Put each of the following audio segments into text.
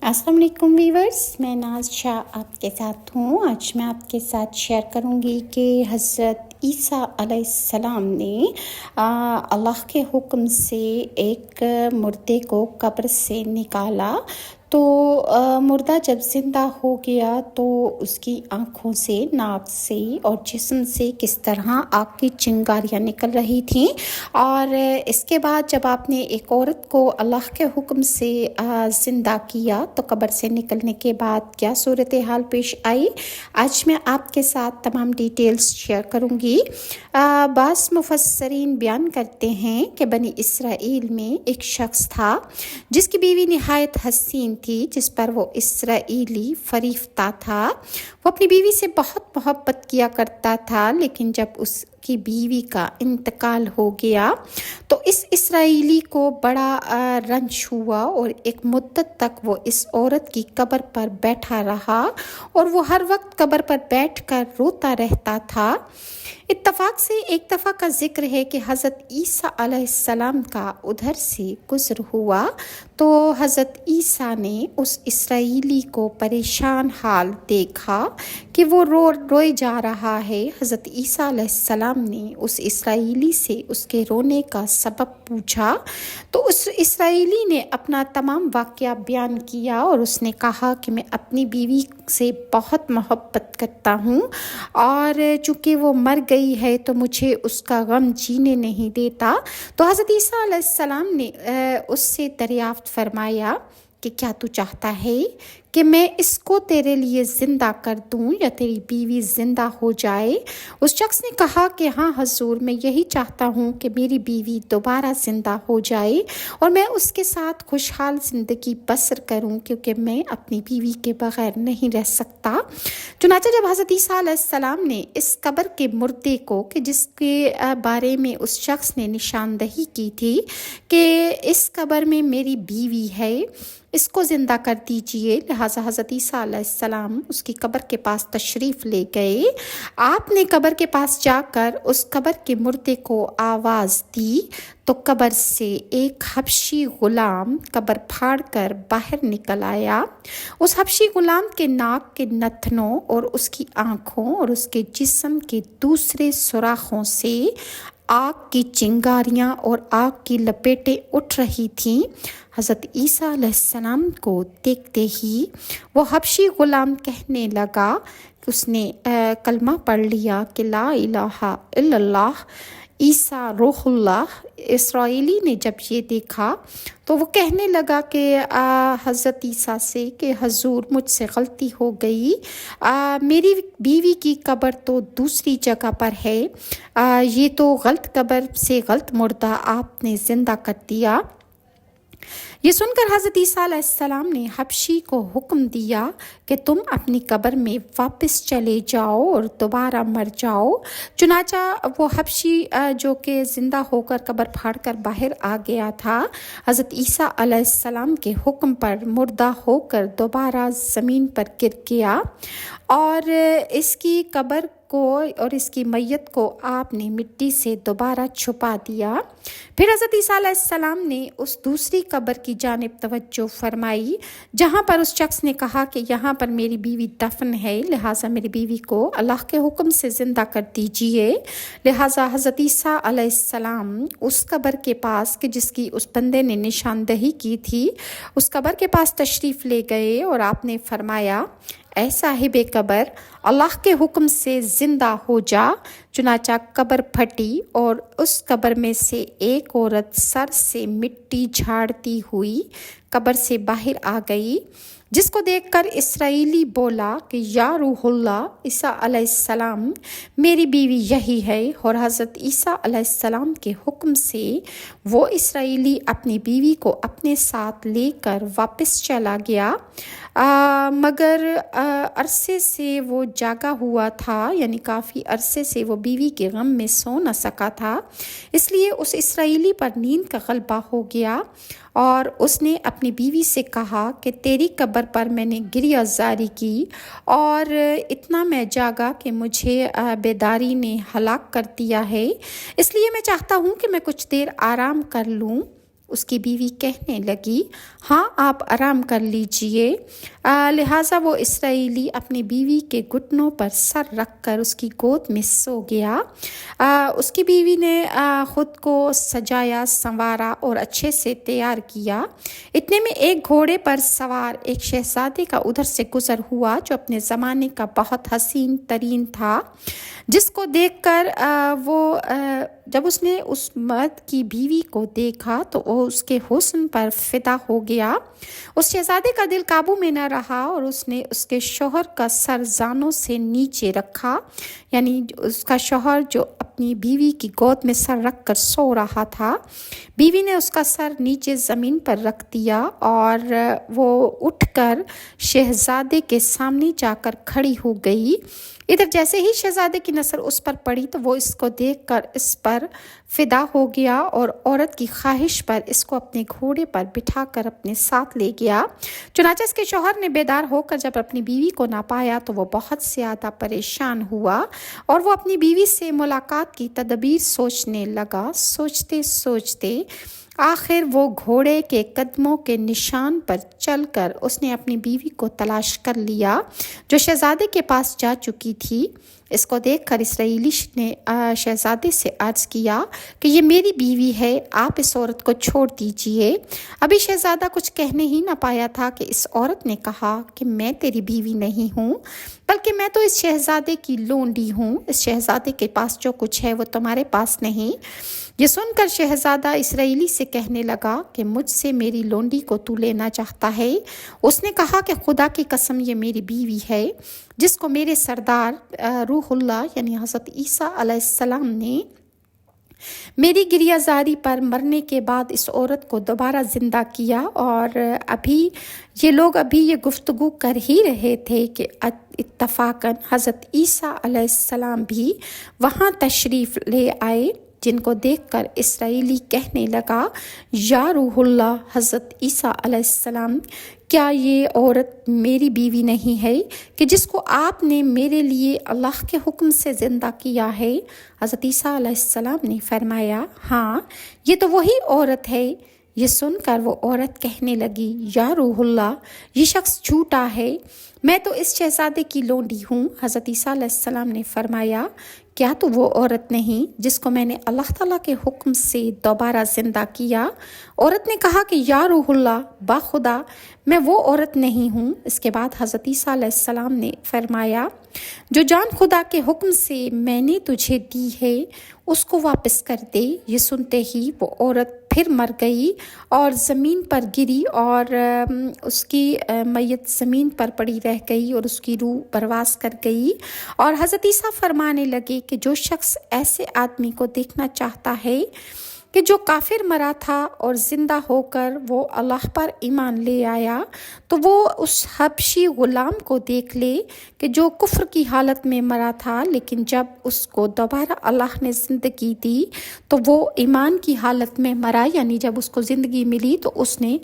السلام علیکم ویورز، میں ناز شاہ آپ کے ساتھ ہوں۔ آج میں آپ کے ساتھ شیئر کروں گی کہ حضرت عیسیٰ علیہ السلام نے اللہ کے حکم سے ایک مردے کو قبر سے نکالا۔ تو مردہ جب زندہ ہو گیا تو اس کی آنکھوں سے، ناک سے اور جسم سے کس طرح آگ کی چنگاریاں نکل رہی تھیں، اور اس کے بعد جب آپ نے ایک عورت کو اللہ کے حکم سے زندہ کیا تو قبر سے نکلنے کے بعد کیا صورتحال پیش آئی، آج میں آپ کے ساتھ تمام ڈیٹیلز شیئر کروں گی۔ بعض مفسرین بیان کرتے ہیں کہ بنی اسرائیل میں ایک شخص تھا جس کی بیوی نہایت حسین تھی، جس پر وہ اسرائیلی فریفتہ تھا۔ وہ اپنی بیوی سے بہت محبت کیا کرتا تھا، لیکن جب اس کی بیوی کا انتقال ہو گیا تو اس اسرائیلی کو بڑا رنج ہوا، اور ایک مدت تک وہ اس عورت کی قبر پر بیٹھا رہا اور وہ ہر وقت قبر پر بیٹھ کر روتا رہتا تھا۔ اتفاق سے ایک دفعہ کا ذکر ہے کہ حضرت عیسیٰ علیہ السلام کا ادھر سے گزر ہوا تو حضرت عیسیٰ نے اس اسرائیلی کو پریشان حال دیکھا کہ وہ روئے جا رہا ہے۔ حضرت عیسیٰ علیہ السلام نے اس اسرائیلی سے اس کے رونے کا سبب پوچھا تو اس اسرائیلی نے اپنا تمام واقعہ بیان کیا، اور اس نے کہا کہ میں اپنی بیوی سے بہت محبت کرتا ہوں، اور چونکہ وہ مر گئی ہے تو مجھے اس کا غم جینے نہیں دیتا۔ تو حضرت عیسیٰ علیہ السلام نے اس سے دریافت فرمایا کہ کیا تو چاہتا ہے کہ میں اس کو تیرے لیے زندہ کر دوں یا تیری بیوی زندہ ہو جائے؟ اس شخص نے کہا کہ ہاں حضور، میں یہی چاہتا ہوں کہ میری بیوی دوبارہ زندہ ہو جائے اور میں اس کے ساتھ خوشحال زندگی بسر کروں، کیونکہ میں اپنی بیوی کے بغیر نہیں رہ سکتا۔ چنانچہ جب حضرت عیسیٰ علیہ السلام نے اس قبر کے مردے کو، کہ جس کے بارے میں اس شخص نے نشاندہی کی تھی کہ اس قبر میں میری بیوی ہے، اس کو زندہ کر دیجئے، لہٰذا حضرت عیسیٰ علیہ السلام اس کی قبر کے پاس تشریف لے گئے۔ آپ نے قبر کے پاس جا کر اس قبر کے مردے کو آواز دی تو قبر سے ایک حبشی غلام قبر پھاڑ کر باہر نکل آیا۔ اس حبشی غلام کے ناک کے نتنوں اور اس کی آنکھوں اور اس کے جسم کے دوسرے سوراخوں سے آگ کی چنگاریاں اور آگ کی لپیٹیں اٹھ رہی تھیں۔ حضرت عیسیٰ علیہ السلام کو دیکھتے ہی وہ حبشی غلام کہنے لگا کہ اس نے کلمہ پڑھ لیا کہ لا الہ الا اللہ عیسیٰ روح اللہ۔ اسرائیلی نے جب یہ دیکھا تو وہ کہنے لگا کہ حضرت عیسیٰ سے کہ حضور، مجھ سے غلطی ہو گئی، میری بیوی کی قبر تو دوسری جگہ پر ہے، یہ تو غلط قبر سے غلط مردہ آپ نے زندہ کر دیا۔ یہ سن کر حضرت عیسیٰ علیہ السلام نے حبشی کو حکم دیا کہ تم اپنی قبر میں واپس چلے جاؤ اور دوبارہ مر جاؤ۔ چنانچہ وہ حبشی جو کہ زندہ ہو کر قبر پھاڑ کر باہر آ گیا تھا، حضرت عیسیٰ علیہ السلام کے حکم پر مردہ ہو کر دوبارہ زمین پر گر گیا، اور اس کی قبر کو اور اس کی میت کو آپ نے مٹی سے دوبارہ چھپا دیا۔ پھر حضرت عیسیٰ علیہ السلام نے اس دوسری قبر کی جانب توجہ فرمائی جہاں پر اس شخص نے کہا کہ یہاں پر میری بیوی دفن ہے، لہٰذا میری بیوی کو اللہ کے حکم سے زندہ کر دیجئے۔ لہٰذا حضرت عیسیٰ علیہ السلام اس قبر کے پاس، کہ جس کی اس بندے نے نشاندہی کی تھی، اس قبر کے پاس تشریف لے گئے، اور آپ نے فرمایا اے صاحب قبر، اللہ کے حکم سے زندہ ہو جا۔ چنانچہ قبر پھٹی اور اس قبر میں سے ایک عورت سر سے مٹی جھاڑتی ہوئی قبر سے باہر آ گئی، جس کو دیکھ کر اسرائیلی بولا کہ یا روح اللہ عیسیٰ علیہ السلام، میری بیوی یہی ہے، اور حضرت عیسیٰ علیہ السلام کے حکم سے وہ اسرائیلی اپنی بیوی کو اپنے ساتھ لے کر واپس چلا گیا، مگر عرصے سے وہ جاگا ہوا تھا، یعنی کافی عرصے سے وہ بیوی کے غم میں سو نہ سکا تھا، اس لیے اس اسرائیلی پر نیند کا غلبہ ہو گیا، اور اس نے اپنی بیوی سے کہا کہ تیری قبر پر میں نے گریہ زاری کی اور اتنا میں جاگا کہ مجھے بیداری نے ہلاک کر دیا ہے، اس لیے میں چاہتا ہوں کہ میں کچھ دیر آرام کر لوں۔ اس کی بیوی کہنے لگی ہاں آپ آرام کر لیجئے۔ لہٰذا وہ اسرائیلی اپنی بیوی کے گھٹنوں پر سر رکھ کر اس کی گود میں سو گیا۔ اس کی بیوی نے خود کو سجایا سنوارا اور اچھے سے تیار کیا۔ اتنے میں ایک گھوڑے پر سوار ایک شہزادے کا ادھر سے گزر ہوا جو اپنے زمانے کا بہت حسین ترین تھا، جس کو دیکھ کر جب اس نے اس مرد کی بیوی کو دیکھا تو وہ اس کے حسن پر فدا ہو گیا۔ اس شہزادے کا دل قابو میں نہ رہا اور اس نے اس کے شوہر کا سر زانوں سے نیچے رکھا، یعنی اس کا شوہر جو اپنی بیوی کی گود میں سر رکھ کر سو رہا تھا، بیوی نے اس کا سر نیچے زمین پر رکھ دیا اور وہ اٹھ کر شہزادے کے سامنے جا کر کھڑی ہو گئی۔ ادھر جیسے ہی شہزادے کی نظر اس پر پڑی تو وہ اس کو دیکھ کر اس پر فدا ہو گیا اور عورت کی خواہش پر اس کو اپنے گھوڑے پر بٹھا کر اپنے ساتھ لے گیا۔ چنانچہ اس کے شوہر نے بیدار ہو کر جب اپنی بیوی کو نہ پایا تو وہ بہت زیادہ پریشان ہوا اور وہ اپنی بیوی سے ملاقات کی تدبیر سوچنے لگا۔ سوچتے سوچتے آخر وہ گھوڑے کے قدموں کے نشان پر چل کر اس نے اپنی بیوی کو تلاش کر لیا جو شہزادے کے پاس جا چکی تھی۔ اس کو دیکھ کر اسرائیلی نے شہزادے سے عرض کیا کہ یہ میری بیوی ہے، آپ اس عورت کو چھوڑ دیجئے۔ ابھی شہزادہ کچھ کہنے ہی نہ پایا تھا کہ اس عورت نے کہا کہ میں تیری بیوی نہیں ہوں، بلکہ میں تو اس شہزادے کی لونڈی ہوں۔ اس شہزادے کے پاس جو کچھ ہے وہ تمہارے پاس نہیں۔ یہ سن کر شہزادہ اسرائیلی سے کہنے لگا کہ مجھ سے میری لونڈی کو تو لینا چاہتا ہے۔ اس نے کہا کہ خدا کی قسم یہ میری بیوی ہے جس کو میرے سردار روح اللہ یعنی حضرت عیسیٰ علیہ السلام نے میری گریہ زاری پر مرنے کے بعد اس عورت کو دوبارہ زندہ کیا۔ اور ابھی یہ گفتگو کر ہی رہے تھے کہ اتفاقاً حضرت عیسیٰ علیہ السلام بھی وہاں تشریف لے آئے، جن کو دیکھ کر اسرائیلی کہنے لگا یا روح اللہ حضرت عیسیٰ علیہ السلام، کیا یہ عورت میری بیوی نہیں ہے کہ جس کو آپ نے میرے لیے اللہ کے حکم سے زندہ کیا ہے؟ حضرت عیسیٰ علیہ السلام نے فرمایا ہاں یہ تو وہی عورت ہے۔ یہ سن کر وہ عورت کہنے لگی یا روح اللہ یہ شخص جھوٹا ہے، میں تو اس شہزادے کی لونڈی ہوں۔ حضرت عیسیٰ علیہ السلام نے فرمایا کیا تو وہ عورت نہیں جس کو میں نے اللہ تعالیٰ کے حکم سے دوبارہ زندہ کیا؟ عورت نے کہا کہ یا روح اللہ باخدا میں وہ عورت نہیں ہوں۔ اس کے بعد حضرت عیسیٰ علیہ السلام نے فرمایا جو جان خدا کے حکم سے میں نے تجھے دی ہے اس کو واپس کر دے۔ یہ سنتے ہی وہ عورت پھر مر گئی اور زمین پر گری اور اس کی میت زمین پر پڑی رہ گئی اور اس کی روح پرواز کر گئی۔ اور حضرت عیسیٰ فرمانے لگے کہ جو شخص ایسے آدمی کو دیکھنا چاہتا ہے کہ جو کافر مرا تھا اور زندہ ہو کر وہ اللہ پر ایمان لے آیا تو وہ اس حبشی غلام کو دیکھ لے کہ جو کفر کی حالت میں مرا تھا، لیکن جب اس کو دوبارہ اللہ نے زندگی دی تو وہ ایمان کی حالت میں مرا، یعنی جب اس کو زندگی ملی تو اس نے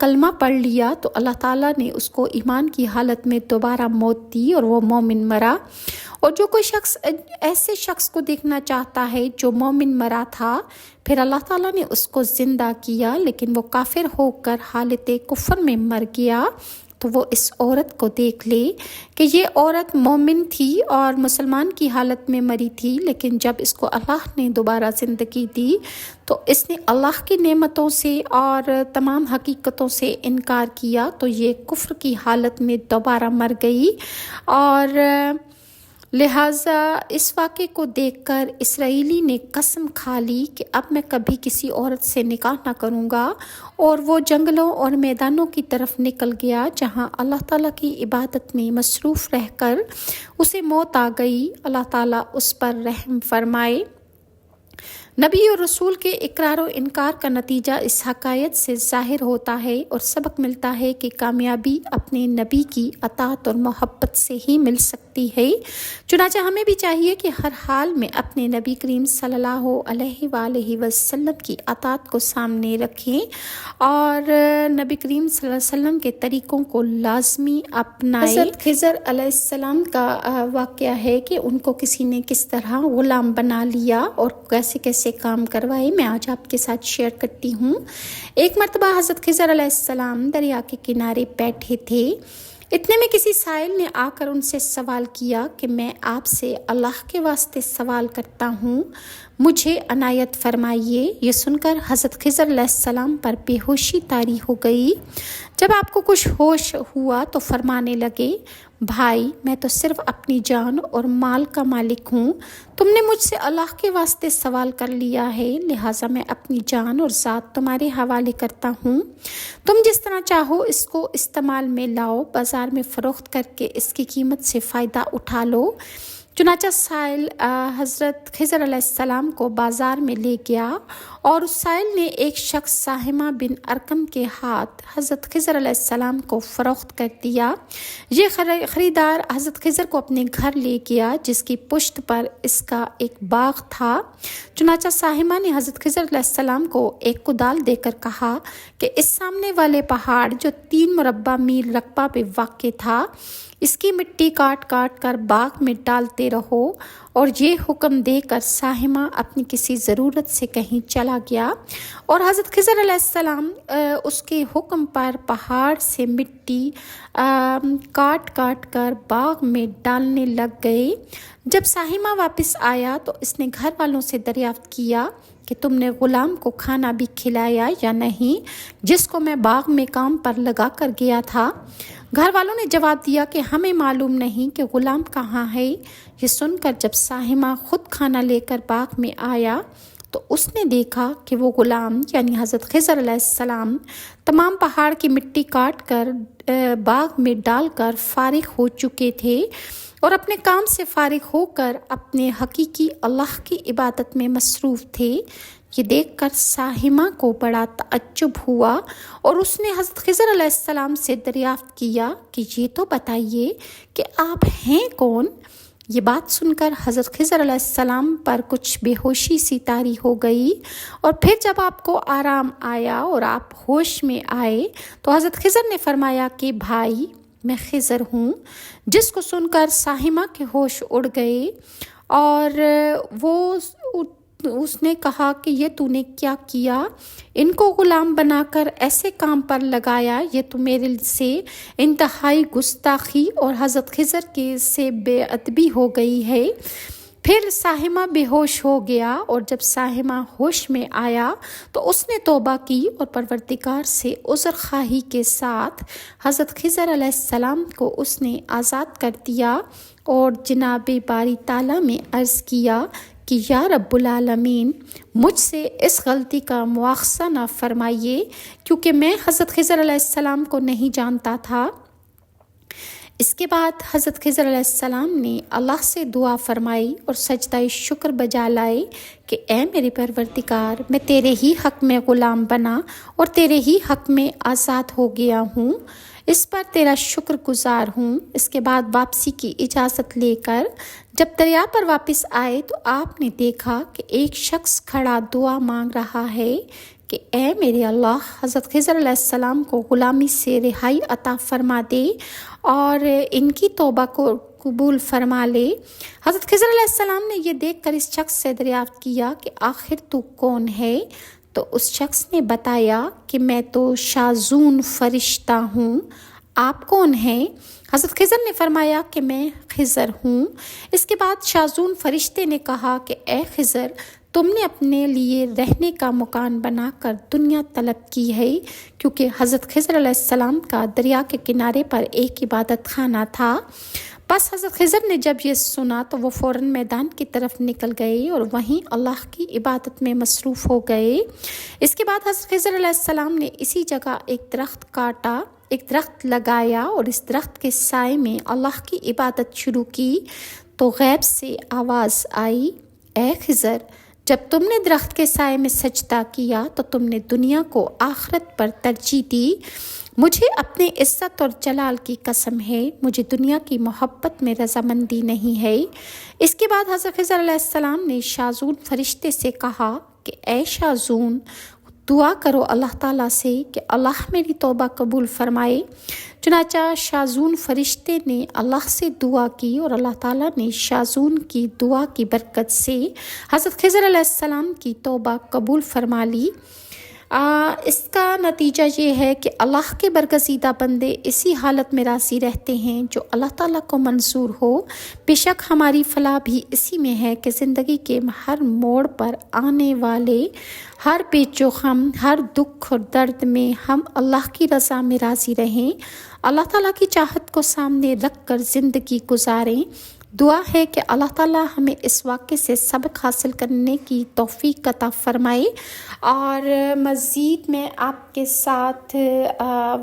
کلمہ پڑھ لیا تو اللہ تعالیٰ نے اس کو ایمان کی حالت میں دوبارہ موت دی اور وہ مومن مرا۔ اور جو کوئی شخص ایسے شخص کو دیکھنا چاہتا ہے جو مومن مرا تھا پھر اللہ تعالیٰ نے اس کو زندہ کیا لیکن وہ کافر ہو کر حالت کفر میں مر گیا، تو وہ اس عورت کو دیکھ لے کہ یہ عورت مومن تھی اور مسلمان کی حالت میں مری تھی، لیکن جب اس کو اللہ نے دوبارہ زندگی دی تو اس نے اللہ کی نعمتوں سے اور تمام حقیقتوں سے انکار کیا تو یہ کفر کی حالت میں دوبارہ مر گئی۔ اور لہٰذا اس واقعے کو دیکھ کر اسرائیلی نے قسم کھا لی کہ اب میں کبھی کسی عورت سے نکاح نہ کروں گا، اور وہ جنگلوں اور میدانوں کی طرف نکل گیا جہاں اللہ تعالیٰ کی عبادت میں مصروف رہ کر اسے موت آ گئی۔ اللہ تعالیٰ اس پر رحم فرمائے۔ نبی اور رسول کے اقرار و انکار کا نتیجہ اس حقائق سے ظاہر ہوتا ہے اور سبق ملتا ہے کہ کامیابی اپنے نبی کی اطاعت اور محبت سے ہی مل سکتی ہے۔ چنانچہ ہمیں بھی چاہیے کہ ہر حال میں اپنے نبی کریم صلی اللہ علیہ وآلہ وسلم کی اطاعت کو سامنے رکھیں اور نبی کریم صلی اللہ علیہ وسلم کے طریقوں کو لازمی اپنائیں۔ حضرت خضر علیہ السلام کا واقعہ ہے کہ ان کو کسی نے کس طرح غلام بنا لیا اور کیسے کیسے کیسے کام کروائے میں آج آپ کے ساتھ شیئر کرتی ہوں۔ ایک مرتبہ حضرت خضر علیہ السلام دریا کے کنارے بیٹھے تھے۔ اتنے میں کسی سائل نے آ کر ان سے سوال کیا کہ میں آپ سے اللہ کے واسطے سوال کرتا ہوں، مجھے عنایت فرمائیے۔ یہ سن کر حضرت خضر علیہ السلام پر بے ہوشی طاری ہو گئی۔ جب آپ کو کچھ ہوش ہوا تو فرمانے لگے، بھائی میں تو صرف اپنی جان اور مال کا مالک ہوں، تم نے مجھ سے اللہ کے واسطے سوال کر لیا ہے، لہٰذا میں اپنی جان اور ذات تمہارے حوالے کرتا ہوں، تم جس طرح چاہو اس کو استعمال میں لاؤ، بازار میں فروخت کر کے اس کی قیمت سے فائدہ اٹھا لو۔ چنانچہ سائل حضرت خضر علیہ السلام کو بازار میں لے گیا اور اس سائل نے ایک شخص ساہمہ بن ارقم کے ہاتھ حضرت خضر علیہ السلام کو فروخت کر دیا۔ یہ خریدار حضرت خضر کو اپنے گھر لے گیا جس کی پشت پر اس کا ایک باغ تھا۔ چنانچہ ساہمہ نے حضرت خضر علیہ السلام کو ایک کدال دے کر کہا کہ اس سامنے والے پہاڑ جو 3 مربع میل رقبہ پہ واقع تھا، اس کی مٹی کاٹ کاٹ کر باغ میں ڈالتے رہو، اور یہ حکم دے کر ساہمہ اپنی کسی ضرورت سے کہیں چلا گیا اور حضرت خضر علیہ السلام اس کے حکم پر پہاڑ سے مٹی کاٹ کاٹ کر باغ میں ڈالنے لگ گئے۔ جب ساہمہ واپس آیا تو اس نے گھر والوں سے دریافت کیا کہ تم نے غلام کو کھانا بھی کھلایا یا نہیں جس کو میں باغ میں کام پر لگا کر گیا تھا؟ گھر والوں نے جواب دیا کہ ہمیں معلوم نہیں کہ غلام کہاں ہے۔ یہ سن کر جب ساہمہ خود کھانا لے کر باغ میں آیا تو اس نے دیکھا کہ وہ غلام یعنی حضرت خضر علیہ السلام تمام پہاڑ کی مٹی کاٹ کر باغ میں ڈال کر فارغ ہو چکے تھے اور اپنے کام سے فارغ ہو کر اپنے حقیقی اللہ کی عبادت میں مصروف تھے۔ یہ دیکھ کر ساہمہ کو بڑا تعجب ہوا اور اس نے حضرت خضر علیہ السلام سے دریافت کیا کہ یہ تو بتائیے کہ آپ ہیں کون؟ یہ بات سن کر حضرت خضر علیہ السلام پر کچھ بے ہوشی سی طاری ہو گئی، اور پھر جب آپ کو آرام آیا اور آپ ہوش میں آئے تو حضرت خضر نے فرمایا کہ بھائی میں خضر ہوں، جس کو سن کر ساہمہ کے ہوش اڑ گئے اور اس نے کہا کہ یہ تو نے کیا کیا؟ ان کو غلام بنا کر ایسے کام پر لگایا، یہ تو میرے سے انتہائی گستاخی اور حضرت خضر کے سے بے ادبی ہو گئی ہے۔ پھر ساہمہ بے ہوش ہو گیا اور جب ساہمہ ہوش میں آیا تو اس نے توبہ کی اور پروردگار سے عذر خواہی کے ساتھ حضرت خضر علیہ السلام کو اس نے آزاد کر دیا اور جناب باری تعالیٰ میں عرض کیا کہ یا رب العالمین مجھ سے اس غلطی کا مواخذہ نہ فرمائیے، کیونکہ میں حضرت خضر علیہ السلام کو نہیں جانتا تھا۔ اس کے بعد حضرت خضر علیہ السلام نے اللہ سے دعا فرمائی اور سجدہ شکر بجا لائے کہ اے میرے پروردگار، میں تیرے ہی حق میں غلام بنا اور تیرے ہی حق میں آزاد ہو گیا ہوں، اس پر تیرا شکر گزار ہوں۔ اس کے بعد واپسی کی اجازت لے کر جب دریا پر واپس آئے تو آپ نے دیکھا کہ ایک شخص کھڑا دعا مانگ رہا ہے کہ اے میرے اللہ، حضرت خضر علیہ السلام کو غلامی سے رہائی عطا فرما دے اور ان کی توبہ کو قبول فرما لے۔ حضرت خضر علیہ السلام نے یہ دیکھ کر اس شخص سے دریافت کیا کہ آخر تو کون ہے؟ تو اس شخص نے بتایا کہ میں تو شازون فرشتہ ہوں، آپ کون ہیں؟ حضرت خضر نے فرمایا کہ میں خضر ہوں۔ اس کے بعد شازون فرشتے نے کہا کہ اے خضر، تم نے اپنے لیے رہنے کا مکان بنا کر دنیا طلب کی ہے، کیونکہ حضرت خضر علیہ السلام کا دریا کے کنارے پر ایک عبادت خانہ تھا۔ بس حضرت خضر نے جب یہ سنا تو وہ فوراً میدان کی طرف نکل گئے اور وہیں اللہ کی عبادت میں مصروف ہو گئے۔ اس کے بعد حضرت خضر علیہ السلام نے اسی جگہ ایک درخت کاٹا، ایک درخت لگایا اور اس درخت کے سائے میں اللہ کی عبادت شروع کی تو غیب سے آواز آئی، اے خضر، جب تم نے درخت کے سائے میں سجدہ کیا تو تم نے دنیا کو آخرت پر ترجیح دی۔ مجھے اپنے عزت اور جلال کی قسم ہے، مجھے دنیا کی محبت میں رضامندی نہیں ہے۔ اس کے بعد حضرت خضر علیہ السلام نے شازون فرشتے سے کہا کہ اے شازون، دعا کرو اللہ تعالیٰ سے کہ اللہ میری توبہ قبول فرمائے۔ چنانچہ شاذون فرشتے نے اللہ سے دعا کی اور اللہ تعالیٰ نے شاذون کی دعا کی برکت سے حضرت خضر علیہ السلام کی توبہ قبول فرما لی۔ اس کا نتیجہ یہ ہے کہ اللہ کے برگزیدہ بندے اسی حالت میں راضی رہتے ہیں جو اللہ تعالیٰ کو منظور ہو۔ بے شک ہماری فلاح بھی اسی میں ہے کہ زندگی کے ہر موڑ پر آنے والے ہر پیچ و خم، ہر دکھ اور درد میں ہم اللہ کی رضا میں راضی رہیں، اللہ تعالیٰ کی چاہت کو سامنے رکھ کر زندگی گزاریں۔ دعا ہے کہ اللہ تعالیٰ ہمیں اس واقعے سے سبق حاصل کرنے کی توفیق عطا فرمائے۔ اور مزید میں آپ کے ساتھ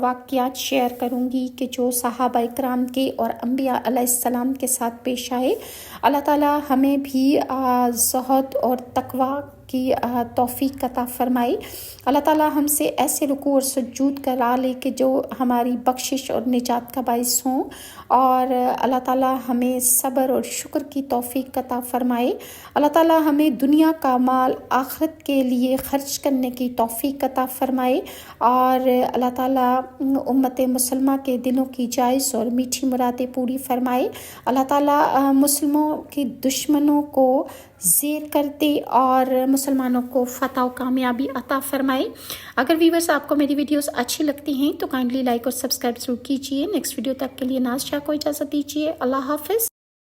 واقعات شیئر کروں گی کہ جو صحابہ اکرام کے اور انبیاء علیہ السلام کے ساتھ پیش آئے۔ اللہ تعالیٰ ہمیں بھی زہد اور تقوی کی توفیق عطا فرمائی۔ اللہ تعالیٰ ہم سے ایسے رکوع اور سجود کرا لے کہ جو ہماری بخشش اور نجات کا باعث ہوں، اور اللہ تعالیٰ ہمیں صبر اور شکر کی توفیق عطا فرمائے۔ اللہ تعالیٰ ہمیں دنیا کا مال آخرت کے لیے خرچ کرنے کی توفیق عطا فرمائے، اور اللہ تعالیٰ امت مسلمہ کے دلوں کی جائز اور میٹھی مرادیں پوری فرمائے۔ اللہ تعالیٰ مسلموں کے دشمنوں کو زیر کر دے اور مسلمانوں کو فتح و کامیابی عطا فرمائے۔ اگر ویورز آپ کو میری ویڈیوز اچھی لگتی ہیں تو کائنڈلی لائک اور سبسکرائب ضرور کیجیے۔ نیکسٹ ویڈیو تک کے لیے ناز شاہ کو اجازت دیجیے۔ اللہ حافظ۔